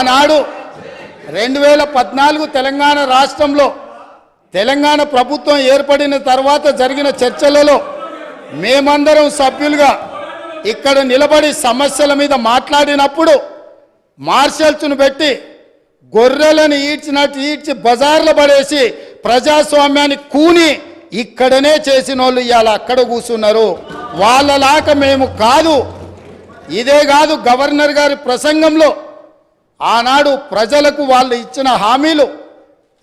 ఆనాడు 2014 తెలంగాణ రాష్ట్రంలో తెలంగాణ ప్రభుత్వం ఏర్పడిన తర్వాత జరిగిన చర్చలలో మేమందరం సభ్యులుగా ఇక్కడ నిలబడి సమస్యల మీద మాట్లాడినప్పుడు మార్షల్స్ను పెట్టి గొర్రెలను ఈడ్చినట్టు ఈడ్చి బజార్లో పడేసి ప్రజాస్వామ్యాన్ని కూని ఇక్కడనే చేసిన వాళ్ళు ఇవాళ అక్కడ కూర్చున్నారు. వాళ్ళలాక మేము కాదు. ఇదే కాదు, గవర్నర్ గారి ప్రసంగంలో ఆనాడు ప్రజలకు వాళ్ళు ఇచ్చిన హామీలు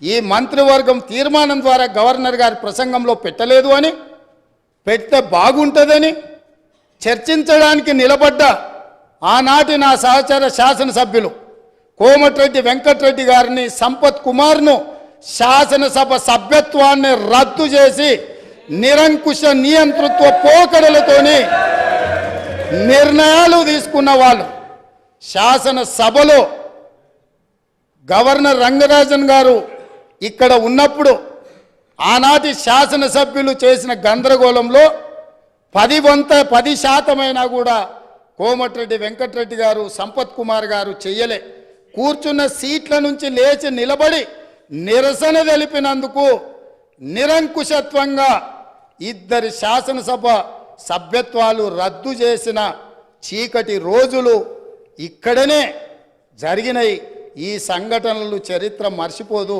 ఈ మంత్రివర్గం తీర్మానం ద్వారా గవర్నర్ గారి ప్రసంగంలో పెట్టలేదు అని, పెడితే బాగుంటుందని చర్చించడానికి నిలబడ్డ ఆనాటి నా సహచర శాసనసభ్యులు కోమటిరెడ్డి వెంకటరెడ్డి గారిని, సంపత్ కుమార్ను శాసనసభ సభ్యత్వాన్ని రద్దు చేసి నిరంకుశ నియంతృత్వ పోకడలతోని నిర్ణయాలు తీసుకున్న వాళ్ళు శాసనసభలో గవర్నర్ రంగరాజన్ గారు ఇక్కడ ఉన్నప్పుడు ఆనాటి శాసనసభ్యులు చేసిన గందరగోళంలో 10% కూడా కోమటిరెడ్డి వెంకటరెడ్డి గారు, సంపత్ కుమార్ గారు చెయ్యలే. కూర్చున్న సీట్ల నుంచి లేచి నిలబడి నిరసన తెలిపినందుకు నిరంకుశత్వంగా 2 శాసనసభ సభ్యత్వాలు రద్దు చేసిన చీకటి రోజులు ఇక్కడనే జరిగినాయి. ఈ సంఘటనలు చరిత్ర మర్చిపోదు.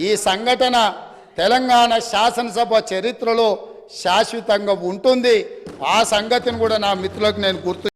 ఈ సంఘటన తెలంగాణ శాసనసభ చరిత్రలో శాశ్వతంగా ఉంటుంది. ఆ సంగతిని కూడా నా మిత్రులకు నేను గుర్తు